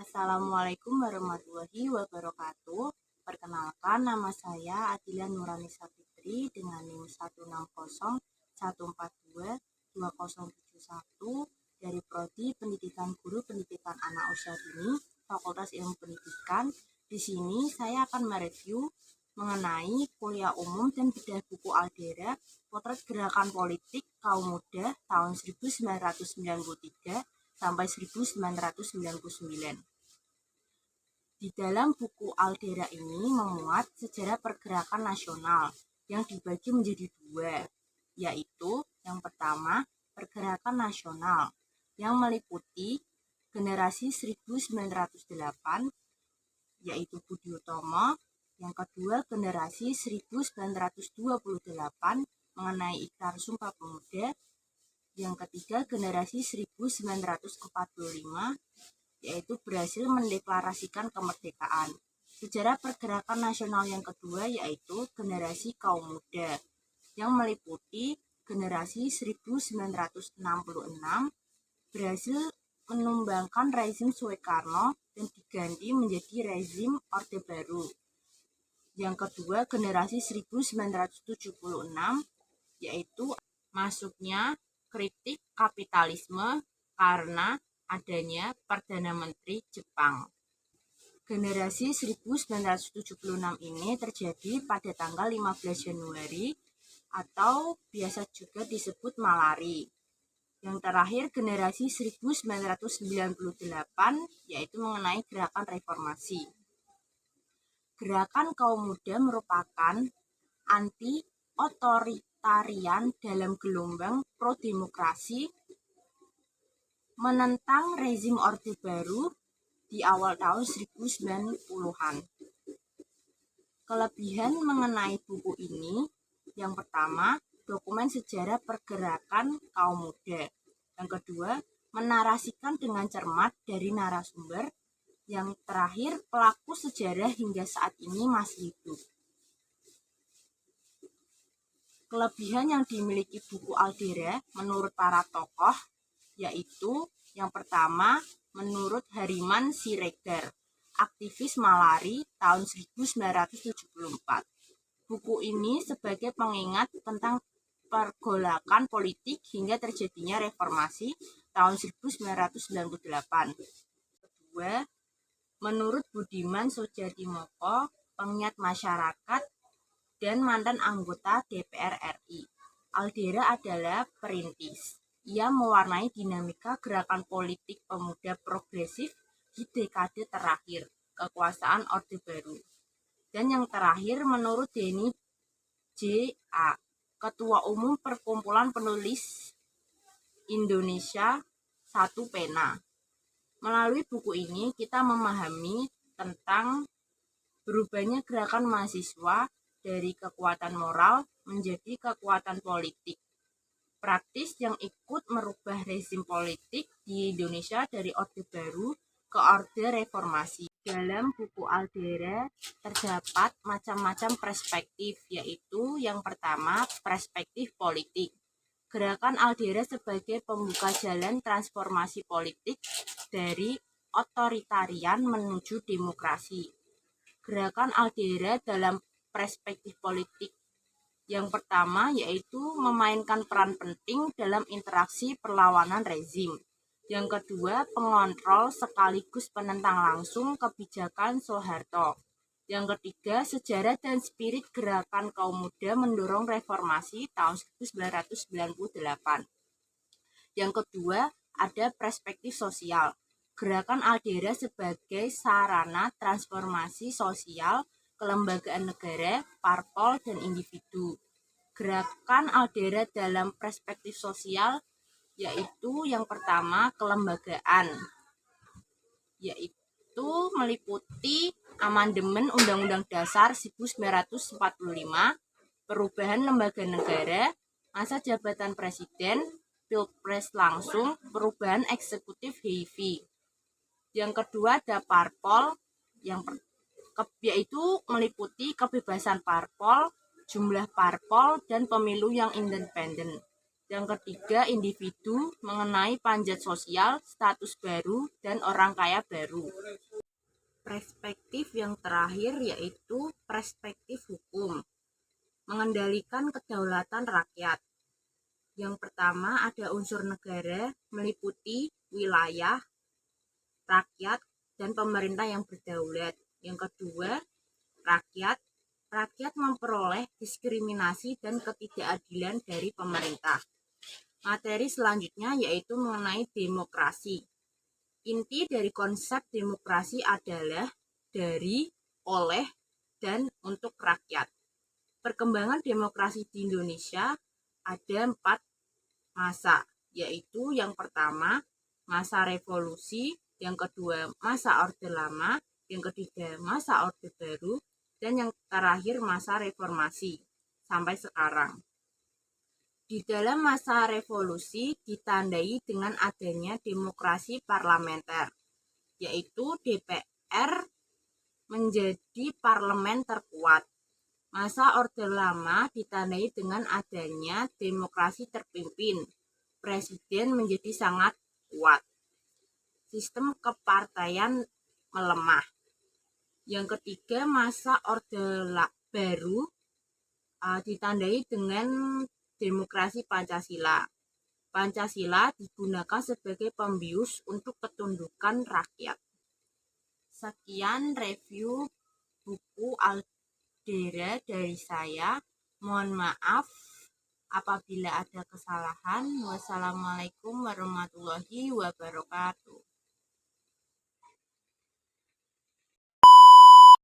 Assalamualaikum warahmatullahi wabarakatuh. Perkenalkan, nama saya Adila Nuranisa Fitri dengan NIM 16014222071 dari Prodi Pendidikan Guru Pendidikan Anak Usia Dini, Fakultas Ilmu Pendidikan. Di sini saya akan mereview mengenai kuliah umum dan bedah buku Aldera, Potret Gerakan Politik Kaum Muda tahun 1993 sampai 1999. Di dalam buku Aldera ini memuat sejarah pergerakan nasional yang dibagi menjadi dua, yaitu yang pertama pergerakan nasional yang meliputi generasi 1908 yaitu Budi Utomo, yang kedua generasi 1928 mengenai Ikrar Sumpah Pemuda, yang ketiga generasi 1945 yaitu berhasil mendeklarasikan kemerdekaan. Sejarah pergerakan nasional yang kedua yaitu generasi kaum muda yang meliputi generasi 1966 berhasil menumbangkan rezim Soekarno dan diganti menjadi rezim Orde Baru. Yang kedua generasi 1976 yaitu masuknya kritik kapitalisme karena adanya Perdana Menteri Jepang. Generasi 1976 ini terjadi pada tanggal 15 Januari atau biasa juga disebut Malari. Yang terakhir generasi 1998 yaitu mengenai gerakan reformasi. Gerakan kaum muda merupakan anti-otoritarian dalam gelombang pro-demokrasi menentang rezim Orde Baru di awal tahun 1990-an. Kelebihan mengenai buku ini, yang pertama, dokumen sejarah pergerakan kaum muda. Yang kedua, menarasikan dengan cermat dari narasumber. Yang terakhir, pelaku sejarah hingga saat ini masih hidup. Kelebihan yang dimiliki buku Aldera menurut para tokoh yaitu yang pertama, menurut Hariman Siregar, aktivis Malari tahun 1974. Buku ini sebagai pengingat tentang pergolakan politik hingga terjadinya reformasi tahun 1998. Kedua, menurut Budiman Sujatmoko, pengingat masyarakat dan mantan anggota DPR RI, Aldera adalah perintis. Ia mewarnai dinamika gerakan politik pemuda progresif di dekade terakhir kekuasaan Orde Baru. Dan yang terakhir menurut Denny J.A., Ketua Umum Perkumpulan Penulis Indonesia Satu Pena. Melalui buku ini kita memahami tentang berubahnya gerakan mahasiswa dari kekuatan moral menjadi kekuatan politik praktis yang ikut merubah rezim politik di Indonesia dari Orde Baru ke Orde Reformasi. Dalam buku Aldera terdapat macam-macam perspektif, yaitu yang pertama perspektif politik. Gerakan Aldera sebagai pembuka jalan transformasi politik dari otoritarian menuju demokrasi. Gerakan Aldera dalam perspektif politik yang pertama yaitu memainkan peran penting dalam interaksi perlawanan rezim. Yang kedua, pengontrol sekaligus penentang langsung kebijakan Soeharto. Yang ketiga, sejarah dan spirit gerakan kaum muda mendorong reformasi tahun 1998. Yang kedua, ada perspektif sosial. Gerakan Aldera sebagai sarana transformasi sosial kelembagaan negara, parpol, dan individu. Gerakan Aldera dalam perspektif sosial yaitu yang pertama kelembagaan, yaitu meliputi amandemen Undang-Undang Dasar 1945, perubahan lembaga negara, masa jabatan presiden, pilpres langsung, perubahan eksekutif HIV. Yang kedua ada parpol, yaitu meliputi kebebasan parpol, jumlah parpol, dan pemilu yang independen. Yang ketiga, individu mengenai panjat sosial, status baru, dan orang kaya baru. Perspektif yang terakhir yaitu perspektif hukum, mengendalikan kedaulatan rakyat. Yang pertama ada unsur negara meliputi wilayah, rakyat, dan pemerintah yang berdaulat. Yang kedua, rakyat memperoleh diskriminasi dan ketidakadilan dari pemerintah. Materi selanjutnya yaitu mengenai demokrasi. Inti dari konsep demokrasi adalah dari, oleh, dan untuk rakyat. Perkembangan demokrasi di Indonesia ada 4 masa, yaitu yang pertama masa revolusi, yang kedua masa Orde Lama, yang ketiga masa Orde Baru, dan yang terakhir masa reformasi sampai sekarang. Di dalam masa revolusi ditandai dengan adanya demokrasi parlementer, yaitu DPR menjadi parlemen terkuat. Masa Orde Lama ditandai dengan adanya demokrasi terpimpin, presiden menjadi sangat kuat. Sistem kepartaian melemah. Yang ketiga, masa Orde Baru ditandai dengan demokrasi Pancasila. Pancasila digunakan sebagai pembius untuk ketundukan rakyat. Sekian review buku Aldera dari saya. Mohon maaf apabila ada kesalahan. Wassalamualaikum warahmatullahi wabarakatuh.